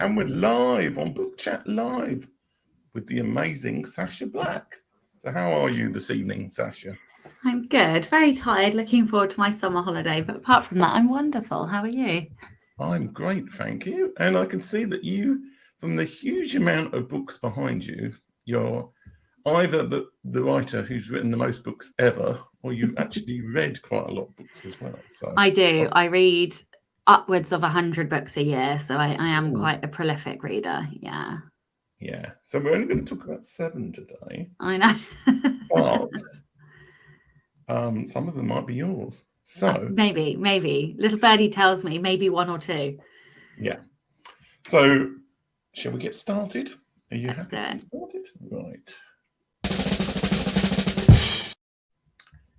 And we're live on Book Chat Live with the amazing Sacha Black. So how are you this evening, Sacha? I'm good. Very tired. Looking forward to my summer holiday. But apart from that, I'm wonderful. How are you? I'm great, thank you. And I can see that you, from the huge amount of books behind you, you're either the writer who's written the most books ever, or you've actually read quite a lot of books as well. So I do. I read upwards of 100 books a year. So I am quite a prolific reader. Yeah. Yeah. So we're only going to talk about 7 today. I know. But some of them might be yours. So maybe. Little birdie tells me maybe 1 or 2. Yeah. So shall we get started? Are you Let's happy to do get it. started? Right.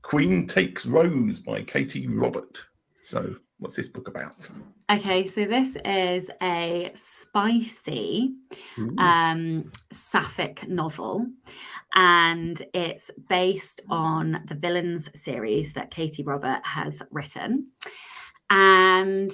Queen Takes Rose by Katee Robert. So what's this book about? Okay, so this is a spicy sapphic novel, and it's based on the Villains series that Katee Robert has written. And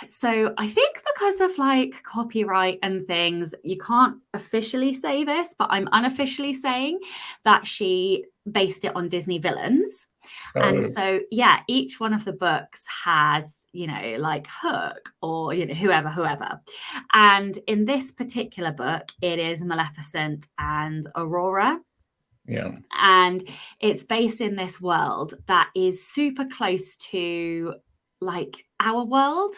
so I think because of like copyright and things, you can't officially say this, but I'm unofficially saying that she based it on Disney villains. And so, yeah, each one of the books has, like Hook or, whoever. And in this particular book, it is Maleficent and Aurora. Yeah. And it's based in this world that is super close to like our world,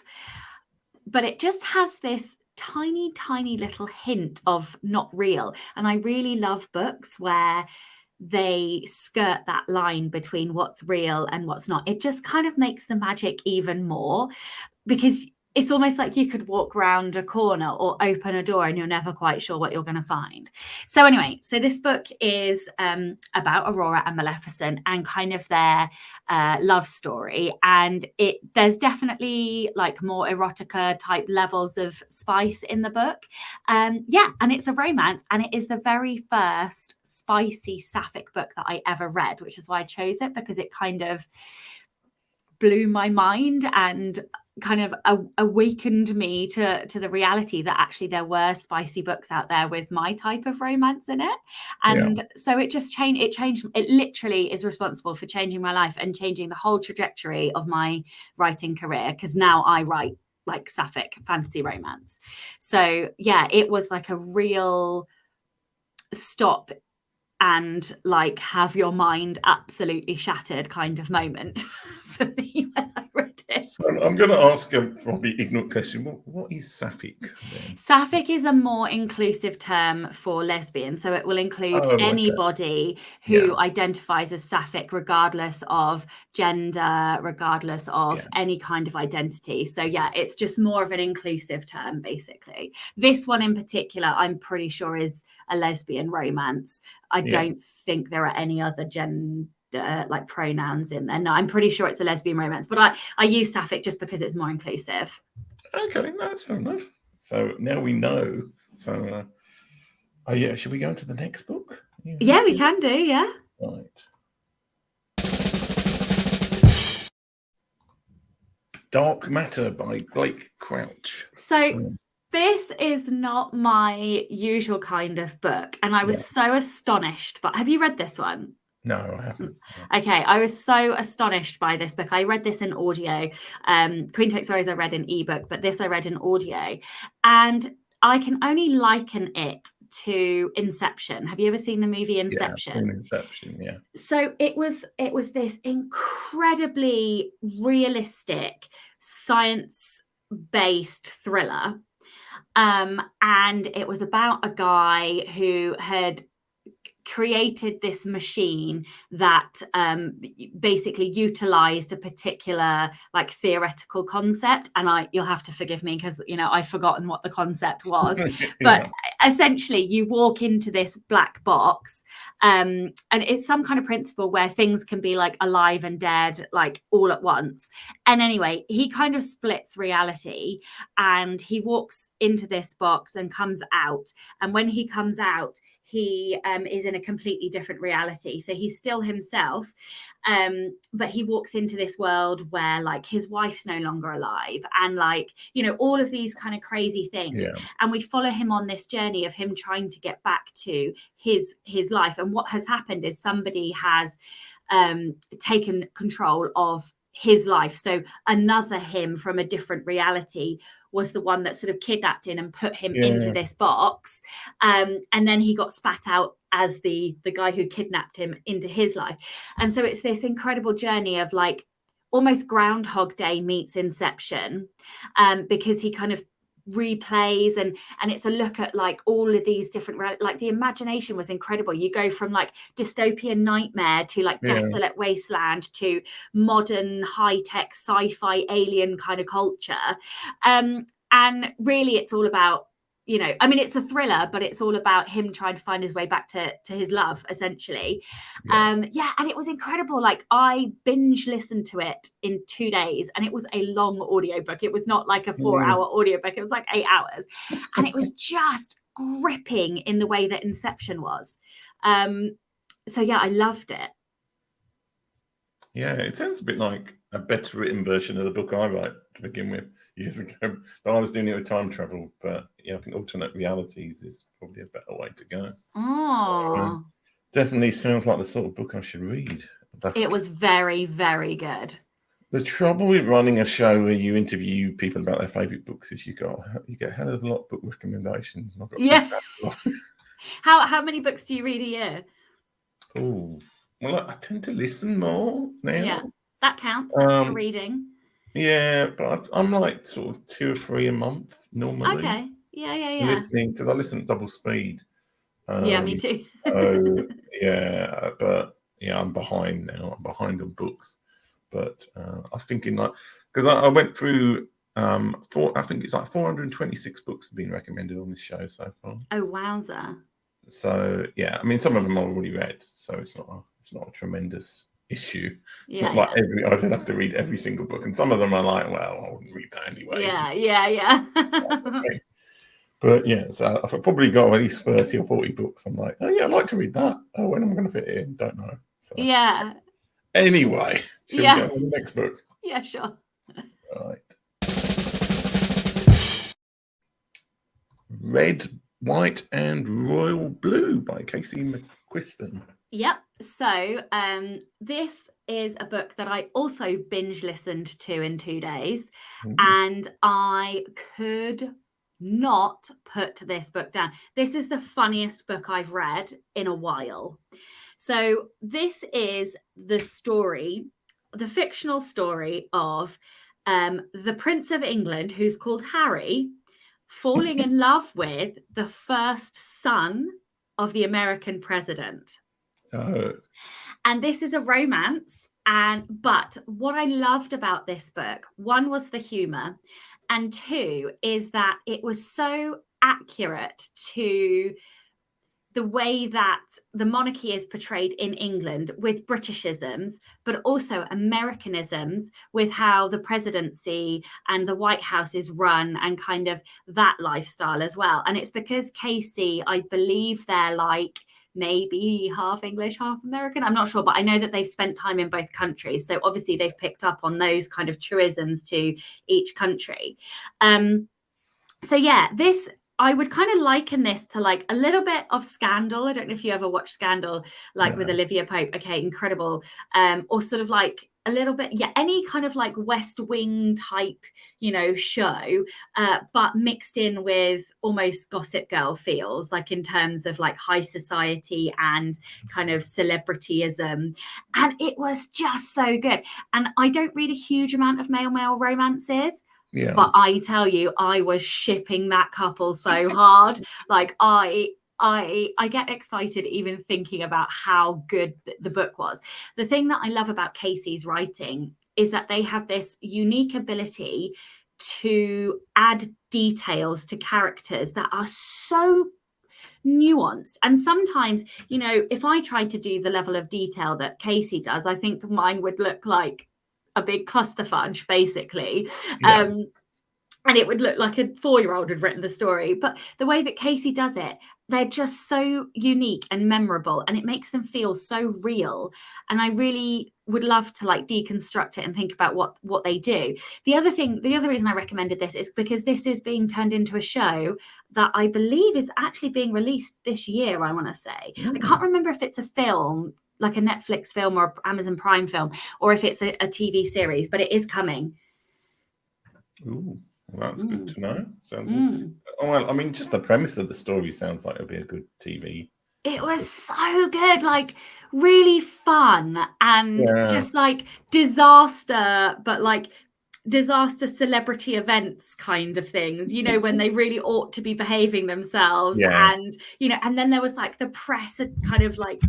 but it just has this tiny little hint of not real. And I really love books where they skirt that line between what's real and what's not. It just kind of makes the magic even more, because it's almost like you could walk around a corner or open a door and you're never quite sure what you're going to find. So anyway, so this book is about Aurora and Maleficent and kind of their love story. And there's definitely like more erotica type levels of spice in the book. And it's a romance, and it is the very first spicy sapphic book that I ever read, which is why I chose it, because it kind of blew my mind and kind of awakened me to the reality that actually there were spicy books out there with my type of romance in it. And so it just changed. It literally is responsible for changing my life and changing the whole trajectory of my writing career, because now I write like sapphic fantasy romance. So yeah, it was like a real stop and like have your mind absolutely shattered kind of moment for me when I read it. So I'm going to ask a probably ignorant question. What is sapphic then? Sapphic is a more inclusive term for lesbian. So it will include anybody who identifies as sapphic, regardless of gender, regardless of any kind of identity. So yeah, it's just more of an inclusive term, basically. This one in particular, I'm pretty sure is a lesbian romance. I don't think there are any other gender like pronouns in there. No, I'm pretty sure it's a lesbian romance, but I use sapphic just because it's more inclusive. Okay, that's fair enough. So now we know. So should we go into the next book? Yeah, we can do. Yeah. Right. Dark Matter by Blake Crouch. So this is not my usual kind of book, and I was so astonished. But have you read this one? No, I haven't. Okay, I was so astonished by this book. I read this in audio. Queen Takes Rose I read in ebook, but this I read in audio. And I can only liken it to Inception. Have you ever seen the movie Inception? Yeah, Inception, yeah. So it was this incredibly realistic, science-based thriller. And it was about a guy who had created this machine that basically utilized a particular like theoretical concept, and you'll have to forgive me because I've forgotten what the concept was. But essentially you walk into this black box, and it's some kind of principle where things can be like alive and dead, like all at once. And anyway, he kind of splits reality, and he walks into this box and comes out. And when he comes out, he is in a completely different reality. So he's still himself, but he walks into this world where like his wife's no longer alive, and like, you know, all of these kind of crazy things. Yeah. And we follow him on this journey of him trying to get back to his life. And what has happened is somebody has taken control of his life. So another him from a different reality was the one that sort of kidnapped him and put him into this box. And then he got spat out as the guy who kidnapped him into his life. And so it's this incredible journey of like almost Groundhog Day meets Inception, because he kind of replays, and it's a look at like all of these different, like the imagination was incredible. You go from like dystopian nightmare to like desolate wasteland to modern high-tech sci-fi alien kind of culture, and really it's all about, you know, I mean, it's a thriller, but it's all about him trying to find his way back to his love, essentially. And it was incredible. Like I binge listened to it in 2 days, and it was a long audiobook. It was not like a 4-hour audiobook. It was like 8 hours. And it was just gripping in the way that Inception was. So yeah, I loved it. Yeah, it sounds a bit like a better written version of the book I wrote to begin with years ago. But I was doing it with time travel. But yeah, I think alternate realities is probably a better way to go. Oh, so, definitely sounds like the sort of book I should read. It was very, very good. The trouble with running a show where you interview people about their favourite books is you get a hell of a lot of book recommendations. I've got How many books do you read a year? Oh, well, I tend to listen more now. Yeah, that counts. That's still reading. Yeah, but I'm like sort of 2 or 3 a month normally. Okay. Yeah. Listening, because I listen at double speed. Yeah, me too. So yeah, but yeah, I'm behind now. I'm behind on books, but I'm thinking like, because I went through I think it's like 426 books have been recommended on this show so far. Oh, wowza! So yeah, I mean, some of them I've already read, so it's not a tremendous issue. It's not like I don't have to read every single book, and some of them are like, well, I wouldn't read that anyway. Yeah. Okay. But yeah, so I've probably got at least 30 or 40 books. I'm like, oh yeah, I'd like to read that. Oh, when am I going to fit it in? Don't know. So, yeah. Anyway, should we go to the next book? Yeah, sure. Right. Red, White, and Royal Blue by Katee McQuiston. Yep. So this is a book that I also binge listened to in 2 days, and I could not put this book down. This is the funniest book I've read in a while. So this is the story, the fictional story of the Prince of England, who's called Harry, falling in love with the first son of the American president. And this is a romance. But what I loved about this book, one was the humor, and two is that it was so accurate to the way that the monarchy is portrayed in England with Britishisms, but also Americanisms with how the presidency and the White House is run and kind of that lifestyle as well. And it's because Katee, I believe they're like maybe half English, half American. I'm not sure, but I know that they've spent time in both countries. So obviously they've picked up on those kind of truisms to each country. So yeah, this, I would kind of liken this to like a little bit of Scandal. I don't know if you ever watched Scandal, like with Olivia Pope. Okay, incredible. Or sort of like a little bit, any kind of like West Wing type, show, but mixed in with almost Gossip Girl feels, like in terms of like high society and kind of celebrityism. And it was just so good. And I don't read a huge amount of male romances. Yeah. But I tell you, I was shipping that couple so hard. Like I get excited even thinking about how good the book was. The thing that I love about Katee's writing is that they have this unique ability to add details to characters that are so nuanced. And sometimes, you know, if I tried to do the level of detail that Casey does, I think mine would look like a big clusterfudge, basically. Yeah. And it would look like a 4-year-old had written the story. But the way that Casey does it, they're just so unique and memorable, and it makes them feel so real. And I really would love to like deconstruct it and think about what they do. The other reason I recommended this is because this is being turned into a show that I believe is actually being released this year, I want to say. I can't remember if it's a film, like a Netflix film or Amazon Prime film, or if it's a TV series, but it is coming. Ooh. Well, that's good to know. Sounds. Oh, well, I mean, just the premise of the story sounds like it'll be a good TV. It was so good, like really fun and just like disaster, but like disaster celebrity events kind of things, you know, when they really ought to be behaving themselves. And, you know, and then there was like the press kind of like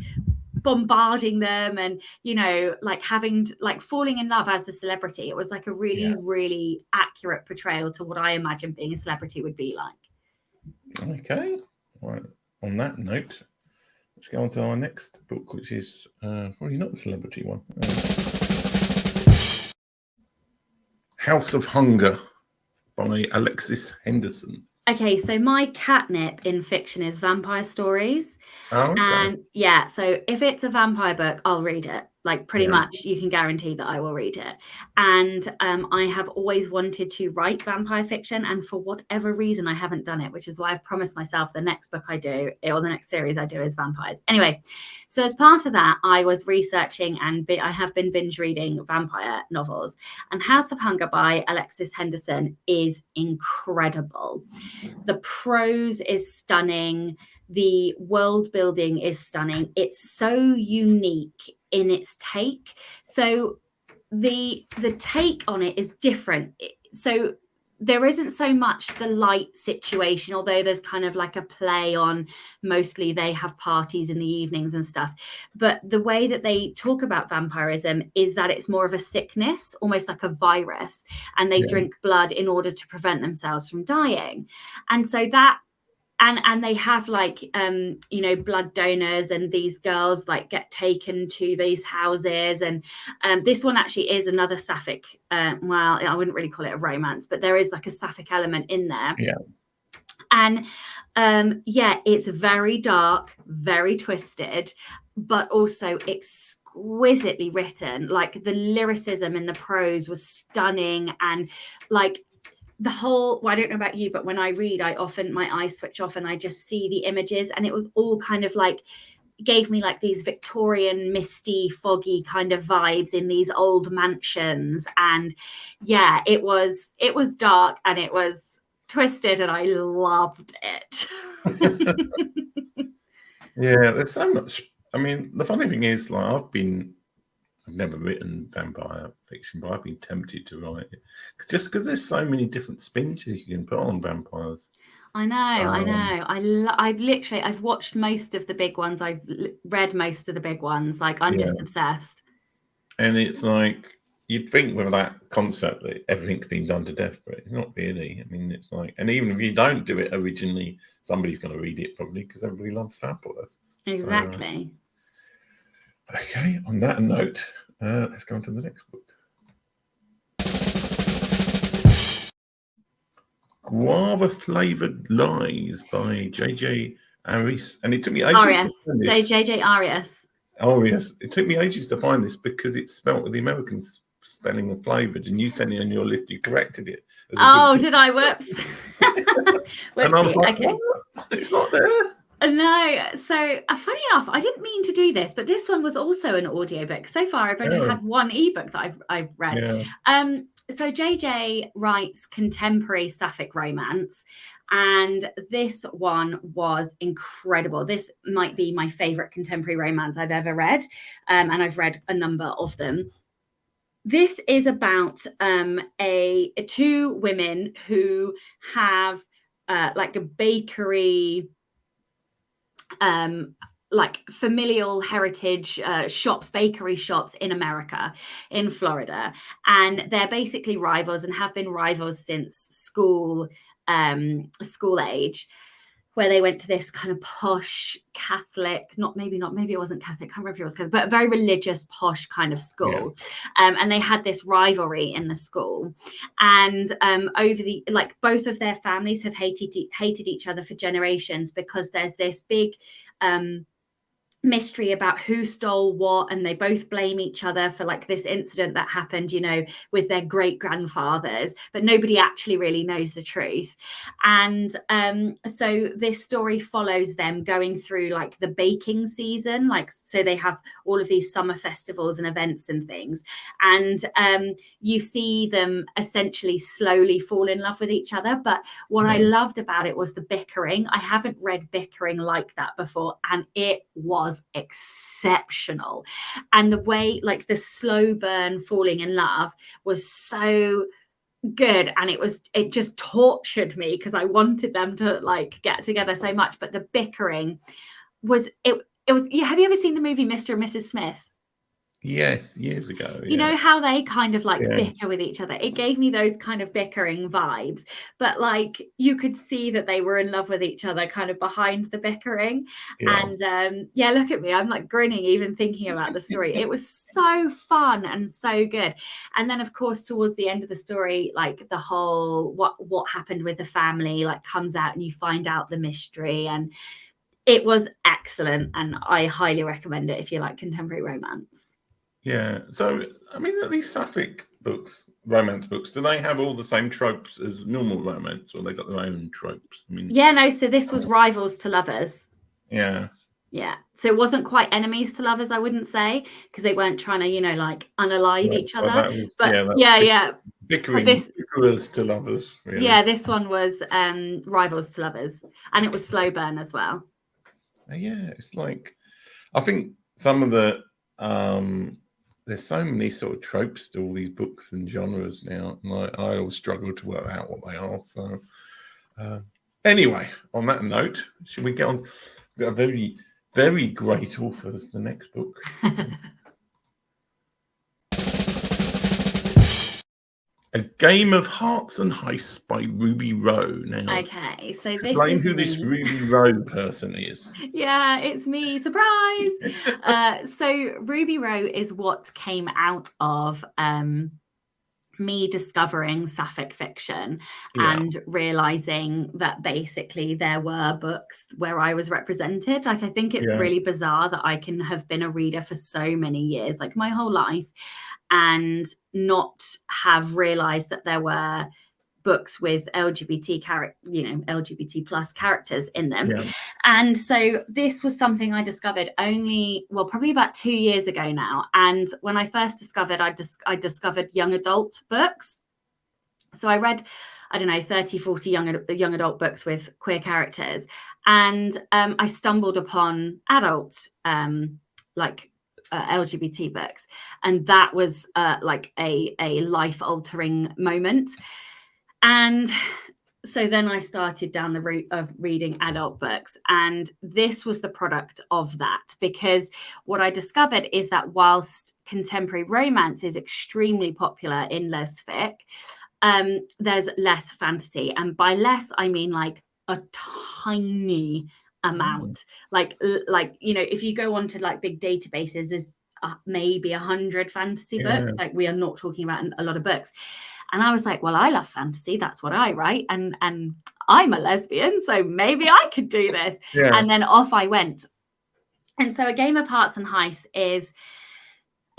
bombarding them and, you know, like having like falling in love as a celebrity. It was like a really, really accurate portrayal to what I imagine being a celebrity would be like. Okay. Right. On that note, let's go on to our next book, which is probably not the celebrity one. House of Hunger by Alexis Henderson. Okay, so my catnip in fiction is vampire stories. Oh, okay. And yeah, so if it's a vampire book, I'll read it. Like pretty much you can guarantee that I will read it. And I have always wanted to write vampire fiction. And for whatever reason, I haven't done it, which is why I've promised myself the next book I do, or the next series I do, is vampires. Anyway, so as part of that, I was researching and I have been binge reading vampire novels. And House of Hunger by Alexis Henderson is incredible. The prose is stunning. The world building is stunning. It's so unique in its take. So the take on it is different. So there isn't so much the light situation, although there's kind of like a play on mostly they have parties in the evenings and stuff. But the way that they talk about vampirism is that it's more of a sickness, almost like a virus, and they drink blood in order to prevent themselves from dying. And so that and they have like you know, blood donors, and these girls like get taken to these houses. And this one actually is another sapphic, well, I wouldn't really call it a romance, but there is like a sapphic element in there. And it's very dark, very twisted, but also exquisitely written. Like the lyricism in the prose was stunning. And like the whole, well, I don't know about you, but when I read, I often, my eyes switch off and I just see the images, and it was all kind of like, gave me like these Victorian, misty, foggy kind of vibes in these old mansions. And yeah, it was dark and it was twisted, and I loved it. Yeah, there's so much. I mean, the funny thing is, like, I've never written vampire fiction, but I've been tempted to write it just because there's so many different spins you can put on vampires. I know. I've watched most of the big ones. I've read most of the big ones. Like, I'm just obsessed. And it's like, you'd think with that concept that everything's been done to death, but it's not really. I mean, it's like, and even if you don't do it originally, somebody's going to read it probably because everybody loves vampires. Exactly. So, okay, on that note, let's go on to the next book. Guava Flavored Lies by J.J. Arias. And it took me ages Arias. to find this. J.J. Arias. Arias. It took me ages to find this because it's spelt with the American spelling of flavored, and you sent it on your list, you corrected it. Did I? Whoops. And I'm like, okay. What? It's not there. No, so funny enough, I didn't mean to do this, but this one was also an audiobook. So far, I've only had one ebook that I've read. Yeah. So JJ writes contemporary sapphic romance, and this one was incredible. This might be my favorite contemporary romance I've ever read, and I've read a number of them. This is about two women who have like a bakery, like familial heritage shops, bakery shops in America, in Florida. And they're basically rivals and have been rivals since school age. where they went to this kind of posh Catholic, maybe it wasn't Catholic, I can't remember if it was Catholic, but a very religious, posh kind of school. And they had this rivalry in the school. And both of their families have hated each other for generations, because there's this big mystery about who stole what, and they both blame each other for like this incident that happened, you know, with their great grandfathers, but nobody actually really knows the truth. And so this story follows them going through like the baking season, like, so they have all of these summer festivals and events and things, and you see them essentially slowly fall in love with each other. But what I loved about it was the bickering. I haven't read bickering like that before, and it was exceptional. And the way, like, the slow burn falling in love was so good, and it just tortured me because I wanted them to like get together so much. But the bickering was it was have you ever seen the movie Mr. and Mrs. Smith? Yes, years ago. You know how they kind of like bicker with each other? It gave me those kind of bickering vibes, but like you could see that they were in love with each other kind of behind the bickering. And look at me, I'm like grinning even thinking about the story. It was so fun and so good. And then of course towards the end of the story, like the whole what happened with the family like comes out, and you find out the mystery, and it was excellent, and I highly recommend it if you like contemporary romance. Yeah. So, I mean, these sapphic books, romance books, do they have all the same tropes as normal romance, or they got their own tropes? I mean, so this was rivals to lovers. Yeah. So it wasn't quite enemies to lovers, I wouldn't say, because they weren't trying to, you know, like unalive each other. Bickerers to lovers. Really. Yeah, this one was rivals to lovers, and it was slow burn as well. Yeah, it's like, I think some of the there's so many sort of tropes to all these books and genres now, and I always struggle to work out what they are. So anyway, on that note, should we get on? We've got a very, very great author as the next book. A Game of Hearts and Heists by Ruby Rowe. Now, okay, so explain who this Ruby Rowe person is. Yeah, it's me. Surprise! So Ruby Rowe is what came out of me discovering sapphic fiction and realizing that basically there were books where I was represented. Like, I think it's really bizarre that I can have been a reader for so many years, like my whole life, and not have realized that there were books with LGBT plus characters in them. And so this was something I discovered probably about 2 years ago now. And when I first discovered, I discovered young adult books. So I read, I don't know, 30, 40 young adult books with queer characters. And I stumbled upon adult LGBT books. And that was like a life-altering moment. And so then I started down the route of reading adult books, and this was the product of that, because what I discovered is that whilst contemporary romance is extremely popular in lesfic, there's less fantasy. And by less, I mean like a tiny amount. Like, you know, if you go onto like big databases, there's maybe 100 fantasy books. Like, we are not talking about a lot of books. And I was like, well, I love fantasy. That's what I write. And I'm a lesbian, so maybe I could do this. And then off I went. And so A Game of Hearts and Heists is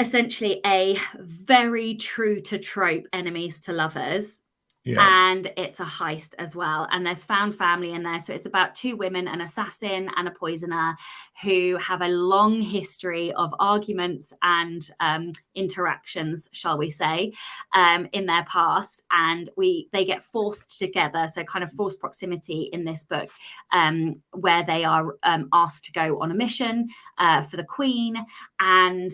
essentially a very true to trope enemies to lovers. And it's a heist as well. And there's found family in there. So it's about two women, an assassin and a poisoner, who have a long history of arguments and interactions, shall we say, in their past. And they get forced together. So kind of forced proximity in this book, where they are asked to go on a mission for the Queen. And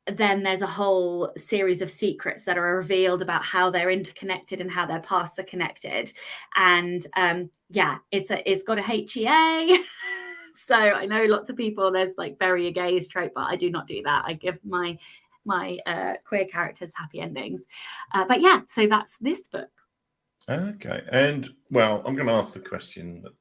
then there's a whole series of secrets that are revealed about how they're interconnected and how their pasts are connected. And it's got a HEA. So I know lots of people, there's like bury a gays trope, but I do not do that. I give my queer characters happy endings. But yeah, so that's this book. Okay. And well, I'm going to ask the question that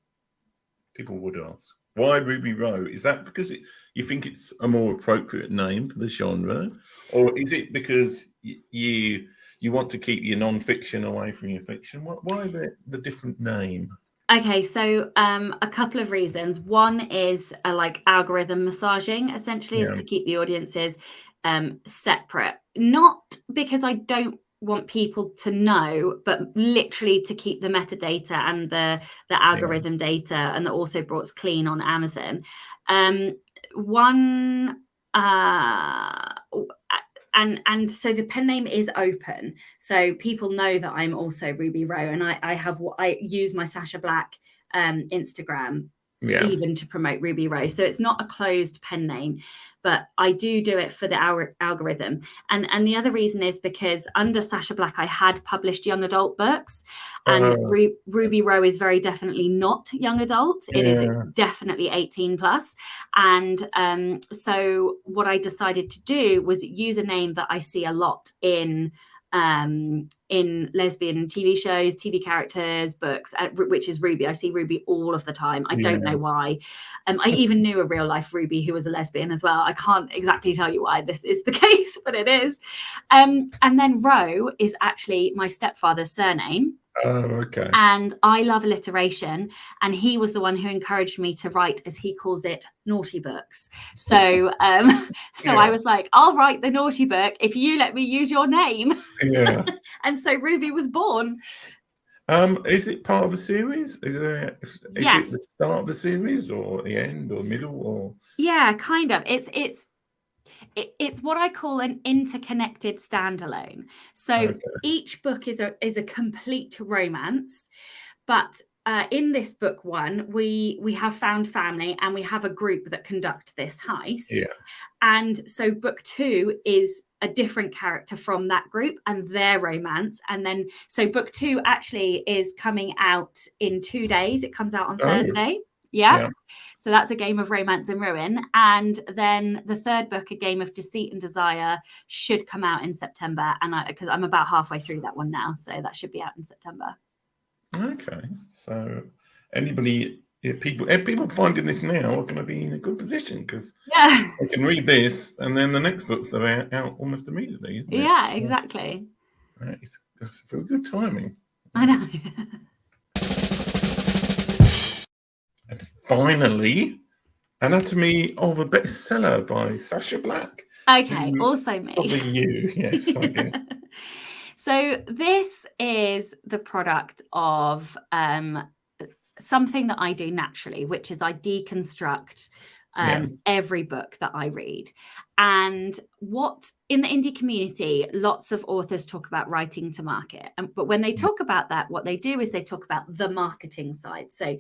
people would ask. Why Ruby Row? Is that because you think it's a more appropriate name for the genre, or is it because you want to keep your non-fiction away from your fiction? Why the different name? Okay, so a couple of reasons. One is like algorithm massaging, essentially, is to keep the audiences separate. Not because I don't want people to know, but literally to keep the metadata and the algorithm data and the also brought clean on Amazon. And so the pen name is open, so people know that I'm also Ruby Row, and I use my Sacha Black Instagram even to promote Ruby Row. So it's not a closed pen name, but I do it for the algorithm. And the other reason is because under Sacha Black, I had published young adult books, and Ruby Row is very definitely not young adult. It is definitely 18 plus. And so what I decided to do was use a name that I see a lot in lesbian TV shows, TV characters, books, which is Ruby. I see Ruby all of the time. I don't know why. I even knew a real life Ruby who was a lesbian as well. I can't exactly tell you why this is the case, but it is. And then Row is actually my stepfather's surname. Oh, okay. And I love alliteration, and he was the one who encouraged me to write, as he calls it, naughty books. So I was like, I'll write the naughty book if you let me use your name. Yeah. And so Ruby was born. Is it part of a series? Is it the start of a series, or the end, or middle, or? Yeah, kind of. It's what I call an interconnected standalone. So each book is a complete romance, but in this book one, we have found family, and we have a group that conduct this heist. Yeah. And so book 2 is a different character from that group and their romance. And then so book 2 actually is coming out in 2 days. It comes out on Thursday. Yeah. So that's A Game of Romance and Ruin. And then the third book, A Game of Deceit and Desire, should come out in September. And because I'm about halfway through that one now, so that should be out in September. Okay. So people finding this now are going to be in a good position, because they can read this, and then the next book's out almost immediately, isn't it? Yeah, exactly. That's very good timing. I know. And finally, Anatomy of a Bestseller by Sacha Black. Okay, also me. Probably you, yes, I guess. So this is the product of something that I do naturally, which is I deconstruct every book that I read. And what in the indie community, lots of authors talk about writing to market. But when they talk about that, what they do is they talk about the marketing side. So,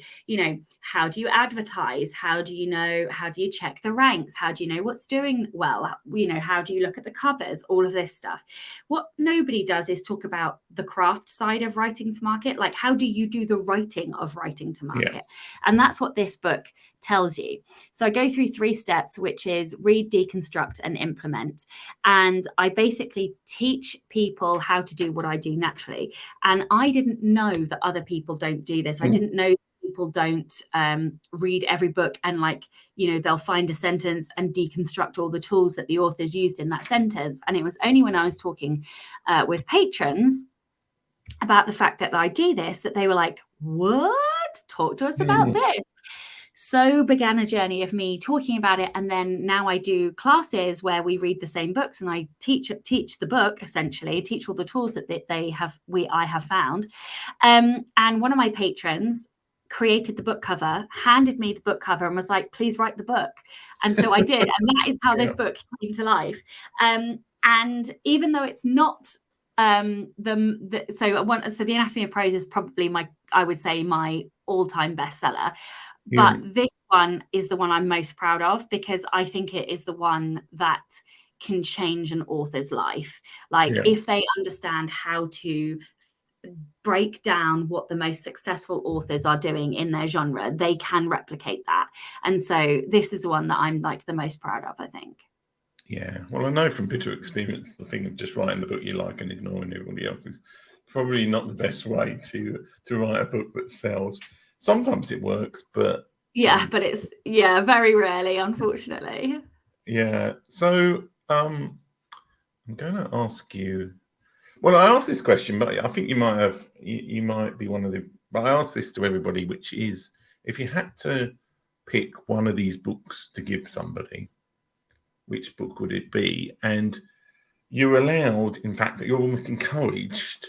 how do you advertise? How do you check the ranks? How do you know what's doing well? How do you look at the covers? All of this stuff. What nobody does is talk about the craft side of writing to market. Like, how do you do the writing of writing to market? And that's what this book tells you. So I go through 3 steps, which is read, deconstruct, and implement. And I basically teach people how to do what I do naturally. And I didn't know that other people don't do this. I didn't know people don't read every book and they'll find a sentence and deconstruct all the tools that the authors used in that sentence. And it was only when I was talking with patrons about the fact that I do this that they were like, what? Talk to us about this. So began a journey of me talking about it. And then now I do classes where we read the same books, and I teach the book, essentially, teach all the tools that I have found. And one of my patrons created the book cover, handed me the book cover, and was like, please write the book. And so I did. And that is how this book came to life. And even though it's not so The Anatomy of Prose is probably my all-time bestseller. But this one is the one I'm most proud of, because I think it is the one that can change an author's life. If they understand how to break down what the most successful authors are doing in their genre, they can replicate that. And so this is the one that I'm the most proud of, I think. Yeah, well, I know from bitter experience, the thing of just writing the book you like and ignoring everybody else is probably not the best way to write a book that sells. Sometimes it works, but Yeah, but it's very rarely, unfortunately. Yeah. So I'm going to ask you. Well, I asked this question, but I think you might be one of the. But I asked this to everybody, which is, if you had to pick one of these books to give somebody, which book would it be? And you're allowed, in fact, you're almost encouraged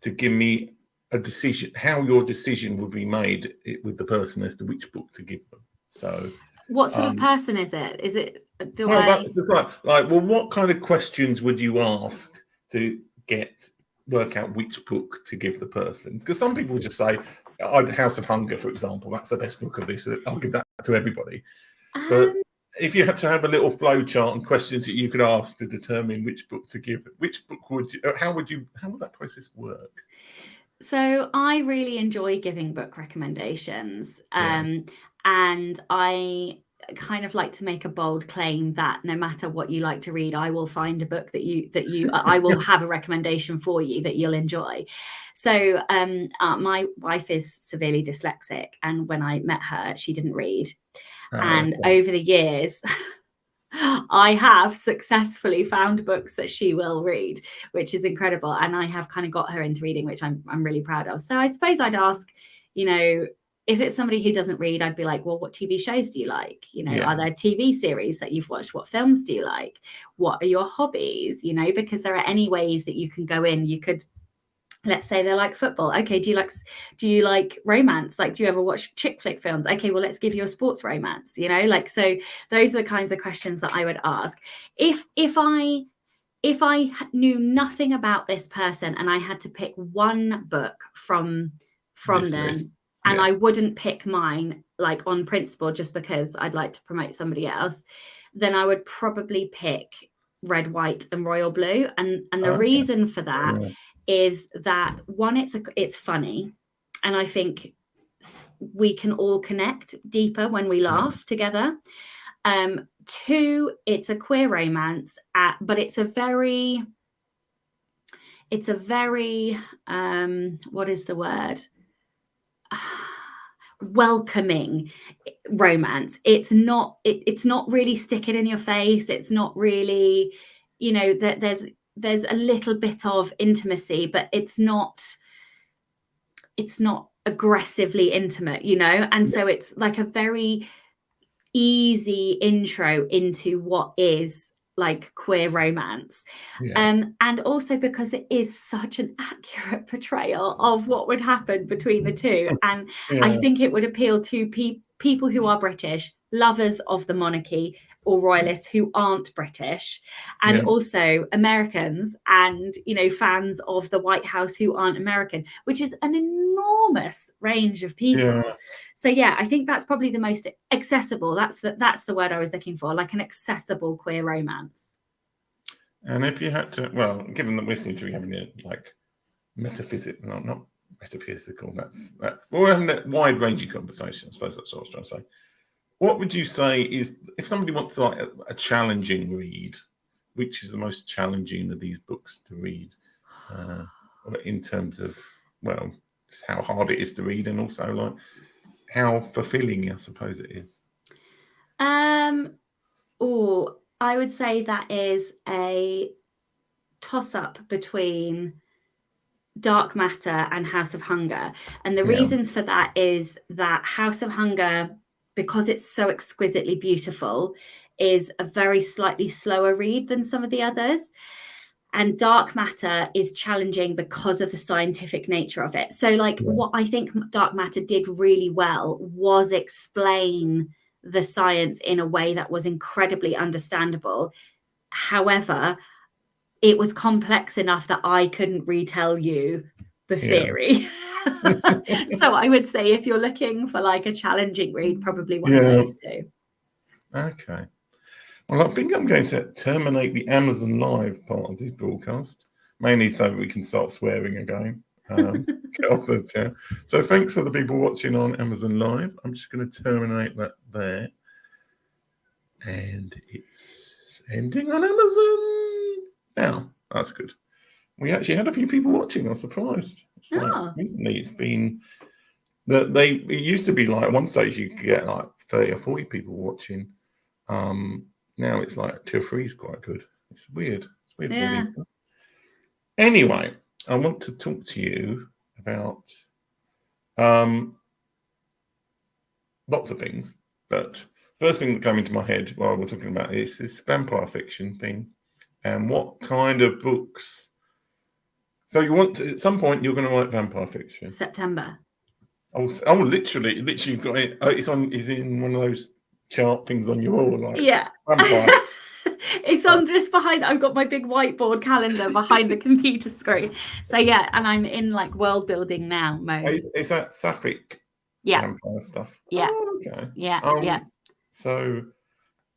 to give me a decision, how your decision would be made with the person as to which book to give them. So, what sort of person is it? Is it? Well, that's the thing. Like, well, what kind of questions would you ask to work out which book to give the person? Because some people just say, House of Hunger, for example, that's the best book of this. I'll give that to everybody. But if you had to have a little flow chart and questions that you could ask to determine which book to give, which book would you? How would that process work? So I really enjoy giving book recommendations, Yeah. and I kind of like to make a bold claim that no matter what you like to read, I will find a book that I will have a recommendation for you that you'll enjoy. So my wife is severely dyslexic, and when I met her, she didn't read. And over the years, I have successfully found books that she will read, which is incredible. And I have kind of got her into reading, which I'm really proud of. So I suppose I'd ask, if it's somebody who doesn't read, I'd be like, well, what TV shows do you like? Are there TV series that you've watched? What films do you like? What are your hobbies? Because there are any ways that you can go in. You could, let's say they like football. Okay, do you like romance? Like, do you ever watch chick flick films? Okay, well, let's give you a sports romance. So those are the kinds of questions that I would ask. If I knew nothing about this person and I had to pick one book from them, and I wouldn't pick mine, like on principle, just because I'd like to promote somebody else, then I would probably pick Red, White, and Royal Blue. And the reason for that is that, one, it's funny, and I think we can all connect deeper when we laugh together. Two, it's a queer romance, but it's a very what is the word? Welcoming romance. It's not really sticking in your face. It's not really, that there's a little bit of intimacy, but it's not aggressively intimate, and so it's like a very easy intro into what is like queer romance. And also because it is such an accurate portrayal of what would happen between the two, and I think it would appeal to people who are British, lovers of the monarchy, or royalists who aren't British, and also Americans and fans of the White House who aren't American, which is an enormous range of people. So I think that's probably the most accessible. That's the word I was looking for, like an accessible queer romance. And if you had to, well, given that we're seem to be having a like metaphysical, not metaphysical, we're having a wide-ranging conversation. I suppose that's what I was trying to say. What would you say is, if somebody wants like a challenging read, which is the most challenging of these books to read, in terms of, well, just how hard it is to read, and also like how fulfilling, I suppose, it is? I would say that is a toss-up between Dark Matter and House of Hunger. And the reasons for that is that House of Hunger, because it's so exquisitely beautiful, is a very slightly slower read than some of the others. And Dark Matter is challenging because of the scientific nature of it. So what I think Dark Matter did really well was explain the science in a way that was incredibly understandable. However, it was complex enough that I couldn't retell you the theory. So I would say, if you're looking for like a challenging read, probably one of those two. Okay. Well, I think I'm going to terminate the Amazon Live part of this broadcast, mainly so that we can start swearing again. Get off the chair. So thanks for the people watching on Amazon Live. I'm just going to terminate that there. And it's ending on Amazon now. That's good. We actually had a few people watching. I was surprised. Recently it's been it used to be like at one stage you could get like 30 or 40 people watching. Now it's like 2 or 3 is quite good. It's weird. It's weird. Yeah. Anyway, I want to talk to you about lots of things, but first thing that came into my head while we're talking about is this vampire fiction thing, and what kind of books. So you want to, at some point you're going to write vampire fiction. September. Oh, literally, you've got it. Oh, it's in one of those chart things on your wall, like Yeah. vampire. It's on just behind. I've got my big whiteboard calendar behind the computer screen. So yeah, and I'm in like world building now mode. Is that sapphic? Yeah. Vampire stuff. Yeah. Oh, okay. Yeah. So,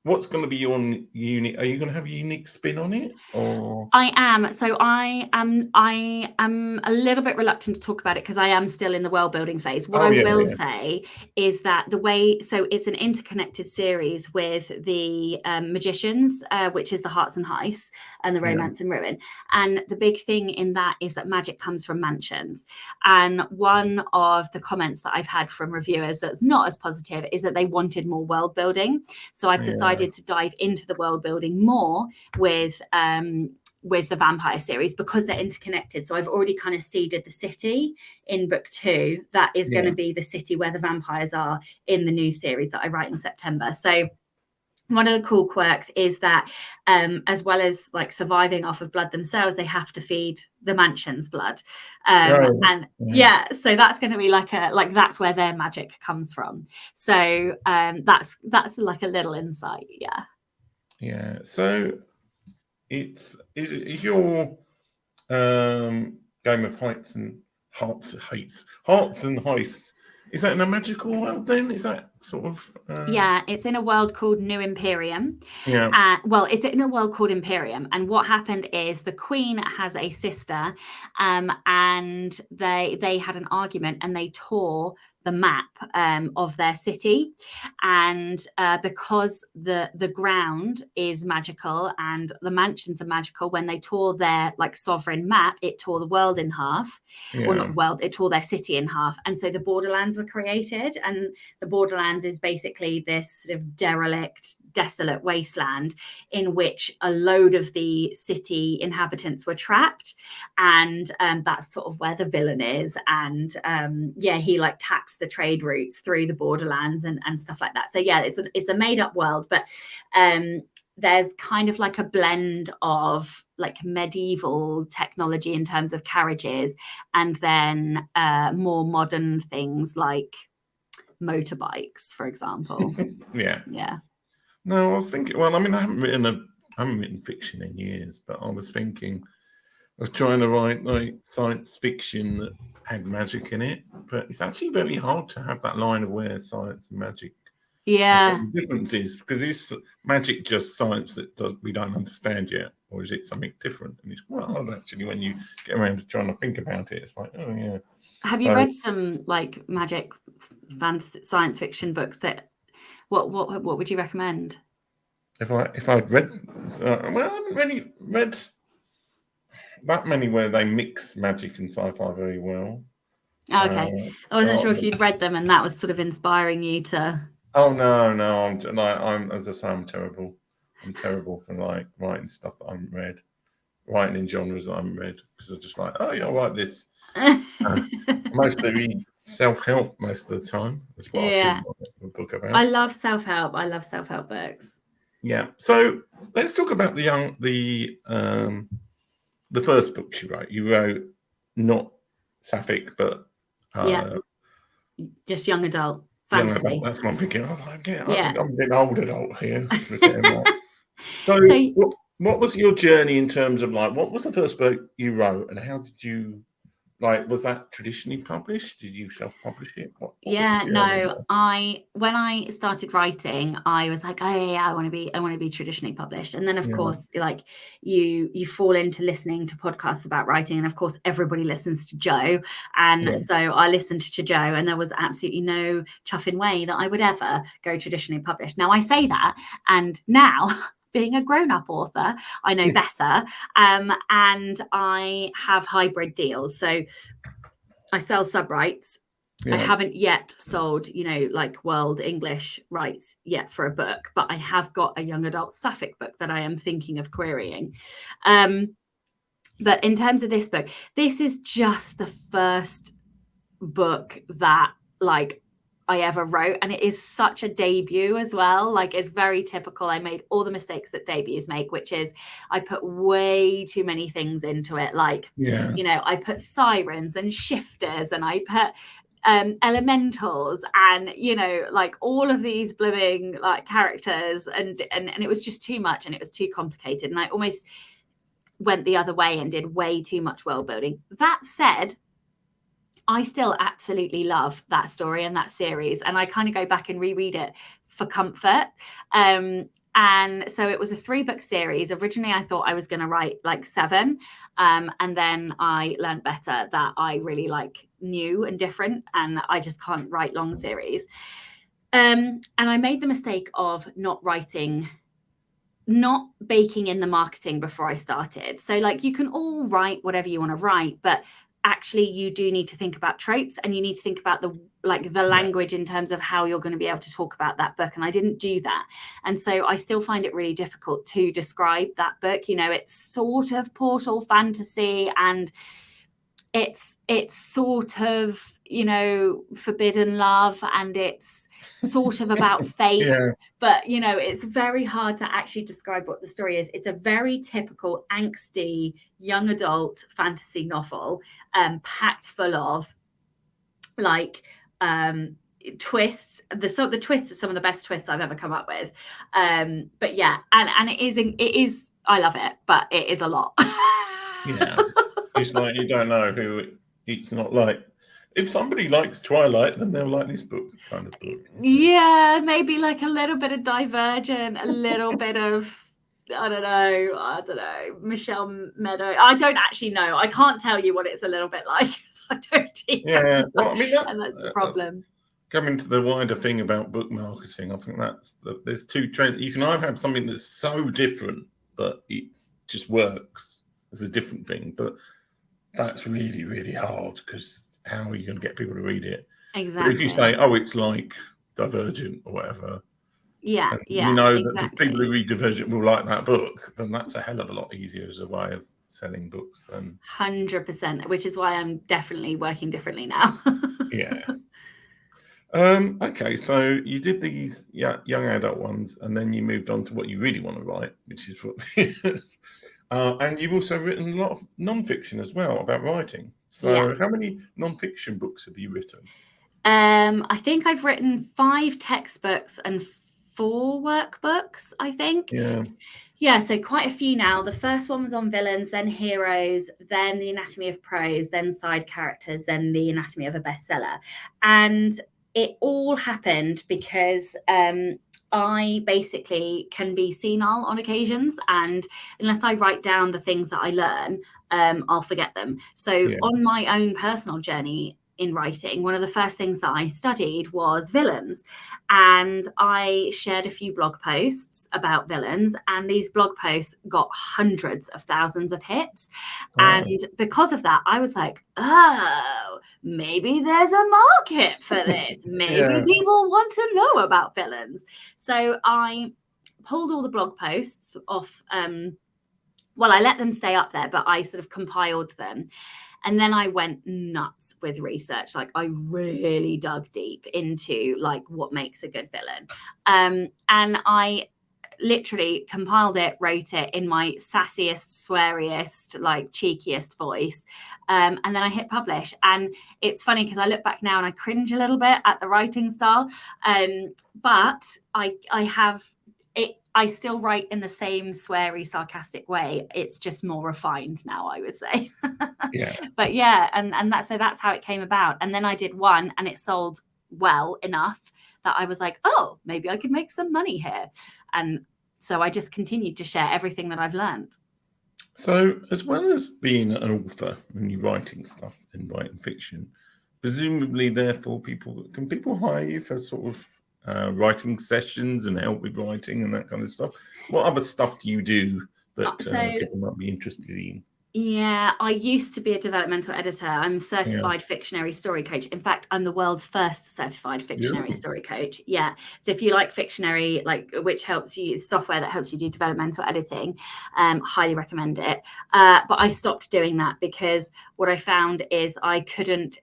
what's going to be your unique? Are you going to have a unique spin on it, or? I am. So I am a little bit reluctant to talk about it because I am still in the world building phase. What I will say is that so it's an interconnected series with the Magicians, which is the Hearts and Heists and the Romance and Ruin. And the big thing in that is that magic comes from mansions. And one of the comments that I've had from reviewers that's not as positive is that they wanted more world building. So I've decided to dive into the world building more with the vampire series because they're interconnected. So I've already kind of seeded the city in book 2 that is going to be the city where the vampires are in the new series that I write in September. So one of the cool quirks is that as well as like surviving off of blood themselves, they have to feed the mansion's blood. So that's going to be like that's where their magic comes from. So that's like a little insight. Yeah. So is your game of Heights and Hearts and Heists, is that in a magical world then? Is that sort of it's in a world called New Imperium. It's in a world called Imperium, and what happened is the Queen has a sister, and they had an argument and they tore the map of their city, and because the ground is magical and the mansions are magical, when they tore their like sovereign map, it tore the world in half. Well, not the world, it tore their city in half. And so the Borderlands were created, and the Borderlands is basically this sort of derelict, desolate wasteland in which a load of the city inhabitants were trapped, and that's sort of where the villain is. And he like taxed the trade routes through the Borderlands and stuff like that. So it's a made up world, but there's kind of like a blend of like medieval technology in terms of carriages, and then more modern things like motorbikes, for example. No, I was thinking, well, I mean, I haven't written fiction in years, but I was thinking of trying to write like science fiction that had magic in it, but it's actually very hard to have that line of where science and magic the difference is, because is magic just science that we don't understand yet, or is it something different? And it's quite hard actually when you get around to trying to think about it. It's like, oh yeah. Have you read some like magic science fiction books that what would you recommend? If I'd read, well, I haven't really read that many where they mix magic and sci-fi very well. Okay, I wasn't sure if you'd read them and that was sort of inspiring you to. Oh no, I'm as I say, I'm terrible. I'm terrible for like writing stuff that I haven't read, writing in genres that I haven't read, because I'm just like, oh yeah, I'll write this. Mostly read self-help most of the time. That's what I see a book about. I love self-help. I love self-help books. Yeah. So let's talk about the first book she wrote. You wrote not sapphic, but just young adult fantasy. Young adult, that's what I'm thinking. I'm a bit old adult here. So what was your journey in terms of like, what was the first book you wrote, and how did you was that traditionally published? Did you self-publish it? When I started writing, I was like, I want to be traditionally published. And then of course, like you fall into listening to podcasts about writing, and of course everybody listens to Joe. And so I listened to Joe, and there was absolutely no chuffing way that I would ever go traditionally published. Now I say that, and now being a grown-up author, I know better, and I have hybrid deals. So I sell sub-rights, I haven't yet sold, like world English rights yet for a book, but I have got a young adult sapphic book that I am thinking of querying. But in terms of this book, this is just the first book that like I ever wrote, and it is such a debut as well. Like, it's very typical. I made all the mistakes that debuts make, which is I put way too many things into it. Like, I put sirens and shifters, and I put elementals, and like all of these blooming like characters, and it was just too much, and it was too complicated, and I almost went the other way and did way too much world building. That said, I still absolutely love that story and that series, and I kind of go back and reread it for comfort. And so it was a 3-book series. Originally, I thought I was going to write like 7. And then I learned better that I really like new and different, and I just can't write long series. And I made the mistake of not baking in the marketing before I started. So like, you can all write whatever you want to write, but actually you do need to think about tropes, and you need to think about the language in terms of how you're going to be able to talk about that book. And I didn't do that. And so I still find it really difficult to describe that book. It's sort of portal fantasy, and it's sort of, forbidden love, and it's sort of about fate, but it's very hard to actually describe what the story is. It's a very typical angsty young adult fantasy novel, packed full of like twists. The twists are some of the best twists I've ever come up with. But yeah, and it is I love it, but it is a lot. It's like, you don't know who it's not like. If somebody likes Twilight, then they'll like this book, kind of book. Yeah, maybe like a little bit of Divergent, a little bit of, I don't know, Michelle Meadow. I don't actually know. I can't tell you what it's a little bit like. I don't even know. Well, I mean, that's the problem. Coming to the wider thing about book marketing, I think there's 2 trends. You can either have something that's so different, but it just works as a different thing, but that's really, really hard, because how are you going to get people to read it? Exactly. But if you say, it's like Divergent or whatever, exactly. that the people who read Divergent will like that book, then that's a hell of a lot easier as a way of selling books than 100%, which is why I'm definitely working differently now. Okay, so you did these young adult ones, and then you moved on to what you really want to write, which is what and you've also written a lot of non-fiction as well about writing. So how many non-fiction books have you written? I think I've written 5 textbooks and 4 workbooks, I think. So quite a few now. The first one was on villains, then heroes, then the anatomy of prose, then side characters, then the anatomy of a bestseller. And it all happened because I basically can be senile on occasions, and unless I write down the things that I learn, I'll forget them. So on my own personal journey in writing, one of the first things that I studied was villains, and I shared a few blog posts about villains, and these blog posts got hundreds of thousands of hits. And because of that, I was like, maybe there's a market for this. Maybe people want to know about villains. So I pulled all the blog posts off. I let them stay up there, but I sort of compiled them. And then I went nuts with research. Like, I really dug deep into like what makes a good villain. And I literally compiled it, wrote it in my sassiest, sweariest, like cheekiest voice. And then I hit publish. And it's funny because I look back now and I cringe a little bit at the writing style. But I have it. I still write in the same sweary, sarcastic way. It's just more refined now, I would say. But and that's how it came about. And then I did one, and it sold well enough that I was like, maybe I could make some money here. And so I just continued to share everything that I've learned. So, as well as being an author and you writing stuff and writing fiction, presumably, therefore, can people hire you for sort of writing sessions and help with writing and that kind of stuff? What other stuff do you do that people might be interested in? Yeah, I used to be a developmental editor. I'm a certified fictionary story coach. In fact, I'm the world's first certified fictionary story coach. Yeah. So if you like fictionary, like which helps you, software that helps you do developmental editing, highly recommend it. But I stopped doing that because what I found is I couldn't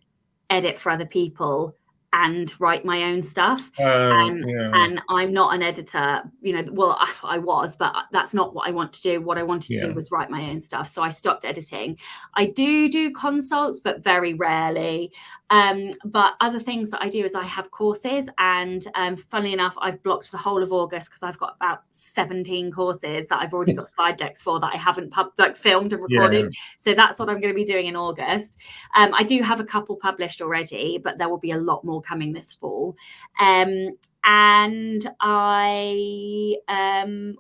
edit for other people and write my own stuff. And I'm not an editor, well, I was, but that's not what I want to do. What I wanted to do was write my own stuff. So I stopped editing. I do consults, but very rarely. But other things that I do is I have courses, and funnily enough, I've blocked the whole of August because I've got about 17 courses that I've already got slide decks for that I haven't filmed and recorded. So that's what I'm going to be doing in August. I do have a couple published already, but there will be a lot more coming this fall. And I,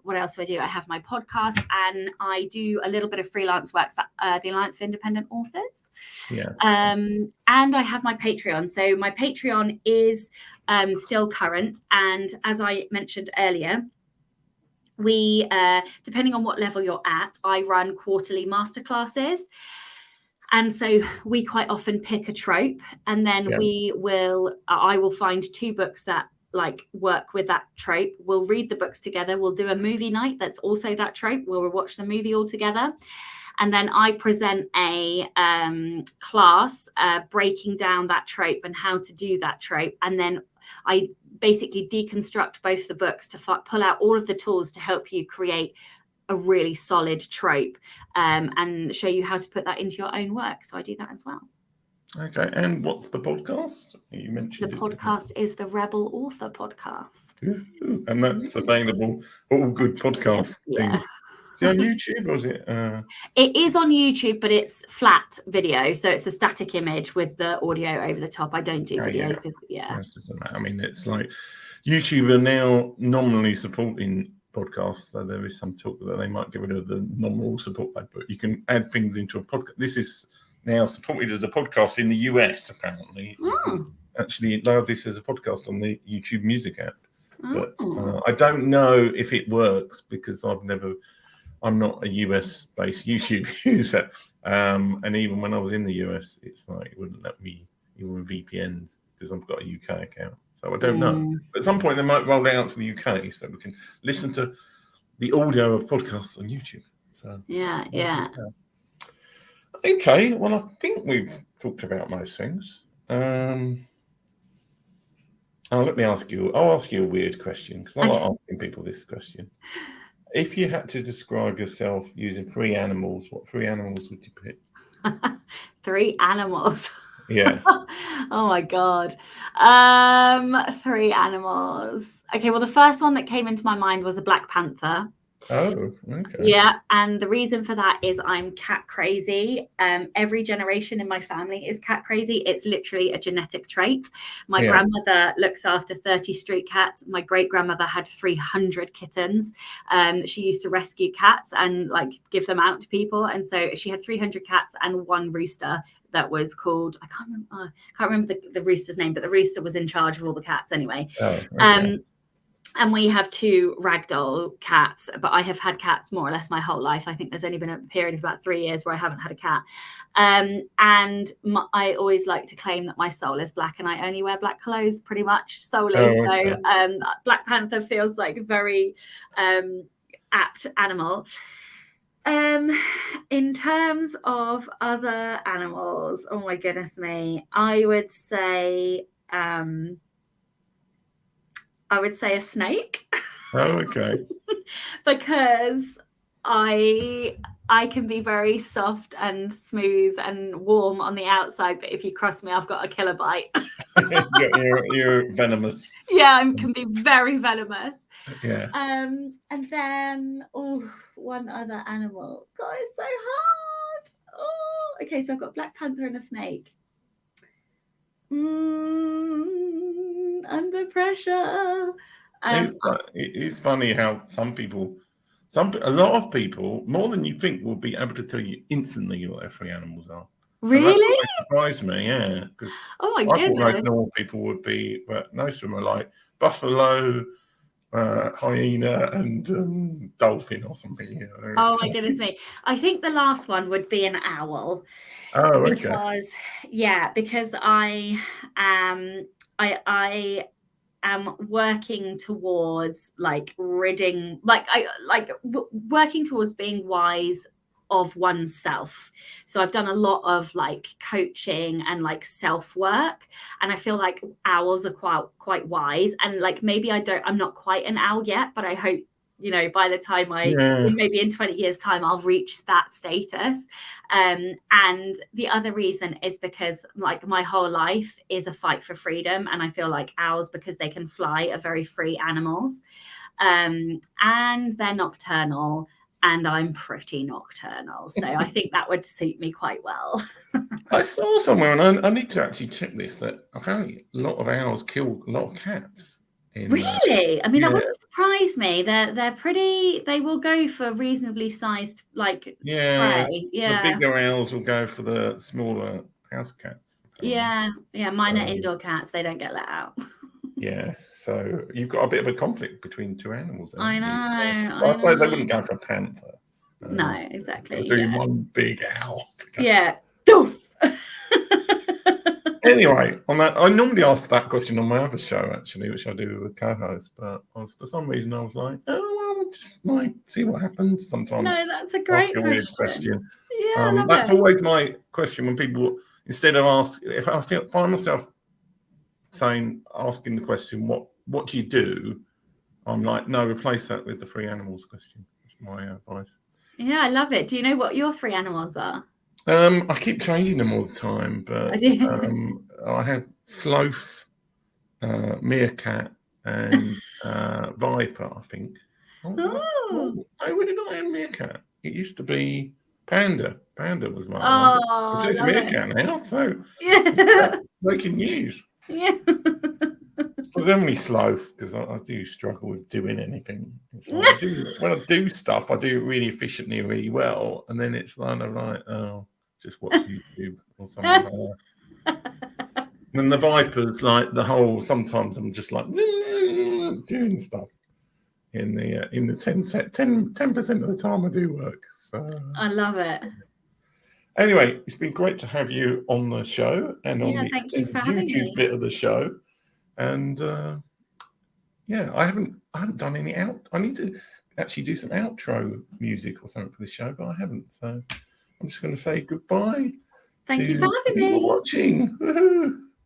what else do I do? I have my podcast, and I do a little bit of freelance work for the Alliance for Independent Authors. And I have my Patreon. So my Patreon is still current. And as I mentioned earlier, we, depending on what level you're at, I run quarterly masterclasses. And so we quite often pick a trope, and then I will find 2 books that like work with that trope. We'll read the books together. We'll do a movie night that's also that trope. We'll watch the movie all together. And then I present a class breaking down that trope and how to do that trope. And then I basically deconstruct both the books to pull out all of the tools to help you create a really solid trope, and show you how to put that into your own work. So I do that as well. Okay, and what's the podcast? You mentioned the podcast is the Rebel Author Podcast. Ooh, and that's available, all good podcasts. Yeah. Is it on YouTube or is it? It is on YouTube, but it's flat video, so it's a static image with the audio over the top. I don't do video because I mean, it's like YouTube are now nominally supporting podcasts, so there is some talk that they might get rid of the nominal support, but you can add things into a podcast. This is now supported as a podcast in the US, apparently. Actually allow this as a podcast on the YouTube Music app, but I don't know if it works because I'm not a US based YouTube user, and even when I was in the US, it's like it wouldn't let me even with VPNs because I've got a UK account. So I don't know. But at some point, they might roll it out to the UK so we can listen to the audio of podcasts on YouTube. So Okay, well, I think we've talked about most things. Let me ask you. I'll ask you a weird question because I like asking people this question. If you had to describe yourself using 3 animals, what 3 animals would you pick? 3 animals. Yeah. Oh my God. 3 animals. Okay, well, the first one that came into my mind was a black panther. Oh, okay. Yeah, and the reason for that is I'm cat crazy. Every generation in my family is cat crazy. It's literally a genetic trait. My grandmother looks after 30 street cats. My great-grandmother had 300 kittens. She used to rescue cats and like give them out to people. And so she had 300 cats and 1 rooster that was called, I can't remember the rooster's name, but the rooster was in charge of all the cats anyway. Oh, okay. And we have 2 ragdoll cats, but I have had cats more or less my whole life. I think there's only been a period of about 3 years where I haven't had a cat. I always like to claim that my soul is black, and I only wear black clothes pretty much solely. So Black Panther feels like a very apt animal. In terms of other animals, oh my goodness me, I would say a snake. Oh, okay. Because I can be very soft and smooth and warm on the outside, but if you cross me, I've got a killer bite. you're venomous. Yeah, I can be very venomous. Yeah. And then one other animal. God, it's so hard. Oh, okay, so I've got Black Panther and a snake. Under pressure. It's funny how a lot of people, more than you think, will be able to tell you instantly what their 3 animals are. Really? That surprised me, yeah. Oh my I goodness. thought most normal people would be, but most of them are like buffalo, hyena and dolphin or something. You know. Oh my goodness me. I think the last one would be an owl. Oh, okay. Because I am working towards working towards being wise of oneself. So I've done a lot of like coaching and like self-work, and I feel like owls are quite wise, and like maybe I'm not quite an owl yet, but I hope, you know, by the time maybe in 20 years time, I'll reach that status. And the other reason is because like my whole life is a fight for freedom. And I feel like owls, because they can fly, are very free animals. And they're nocturnal, and I'm pretty nocturnal. So I think that would suit me quite well. I saw somewhere, and I need to actually check this, that apparently a lot of owls kill a lot of cats. Really? I mean, that wouldn't surprise me. They're pretty. They will go for reasonably sized, like prey. Yeah. The bigger owls will go for the smaller house cats. Yeah. Mine are indoor cats. They don't get let out. Yeah. So you've got a bit of a conflict between two animals. I know. I suppose they wouldn't go for a panther. No, exactly. They'll do one big owl. Yeah. Doof. Anyway, on that, I normally ask that question on my other show, actually, which I do with a co-host. But for some reason, I was like, oh, well, just like see what happens. Sometimes. No, that's a great question. Yeah, that's always my question when people, instead of if I find myself asking the question, what do you do? I'm like, no, replace that with the free animals question. That's my advice. Yeah, I love it. Do you know what your three animals are? I keep changing them all the time, but I have sloth, meerkat, and viper, I think. Where did I have meerkat? It used to be panda. Panda was my one. It's meerkat now, so breaking news. Yeah. So they're only sloth, because I do struggle with doing anything. It's like when I do stuff, I do it really efficiently and really well, and then it's kind of like, oh, just watch YouTube or something like that. And the vipers, like sometimes I'm just like doing stuff in the 10% of the time I do work. So I love it. Anyway, it's been great to have you on the show and on the YouTube bit of the show. And I haven't done any I need to actually do some outro music or something for the show, but I haven't. So I'm just going to say goodbye. Thank you for having me. Watching. Woo-hoo.